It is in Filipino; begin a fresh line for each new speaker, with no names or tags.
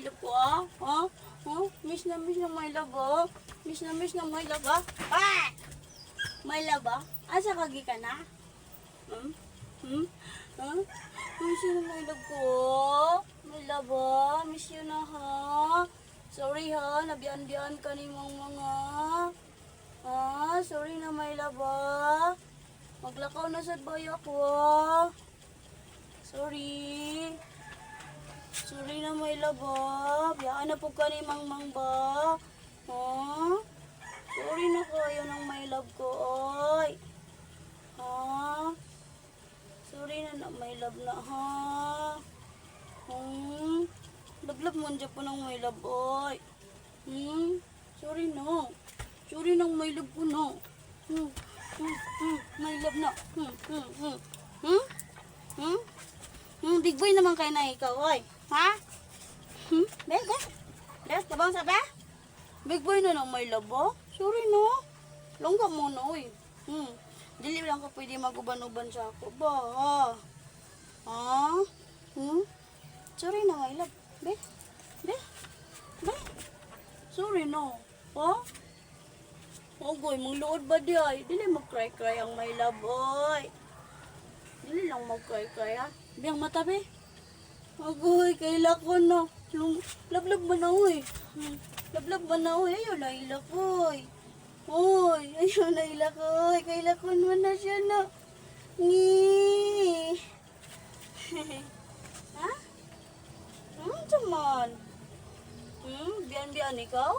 my love ko, ah? Ha? Miss na my love, ah? Miss na my love, ah? Ah! My love, ah? Asa kagi ka na? Ha? Miss na my love ko. My love, ah? Miss you na, ha? Sorry, ha? Nabiyan-biyan ka ni mga. Sorry na, my love, ah? Maglakaw na sa bayo ko, ah? Sorry. Sorry na, my love, ah. Biyaan na po ka ni Mang ba? Ha? Sorry na kayo ng my love ko, oy. Ha? Sorry na my love na, ha? Lablab mo dyan po ng my love, oy. Sorry na. Sorry ng my love ko, no. My love na. Big boy naman kayo na ikaw, oy. Ha? Des, tabang sabi? Big boy na ng my love, oh. Sorry, no. Longga mo na, oy. Dili lang ka pwede maguban-uban sa ako, ba? Ha? Sorry na, my love. Be? Sorry, no. Ha? Ogoy, mong luod ba di ay? Dili mag-cry-cry ang my love, oy. Dili lang mag-cry-cry, ha? Biyang mata, be? Ogoy, kaila ko, no. Lablab ba na, oy? Lablab ba na, oy? Ayaw na ilak, oy. Oy, ayaw na ilak, oy. Kaila ko naman na siya, no. Ngi. Ha? Taman. Biyan-biyan ikaw?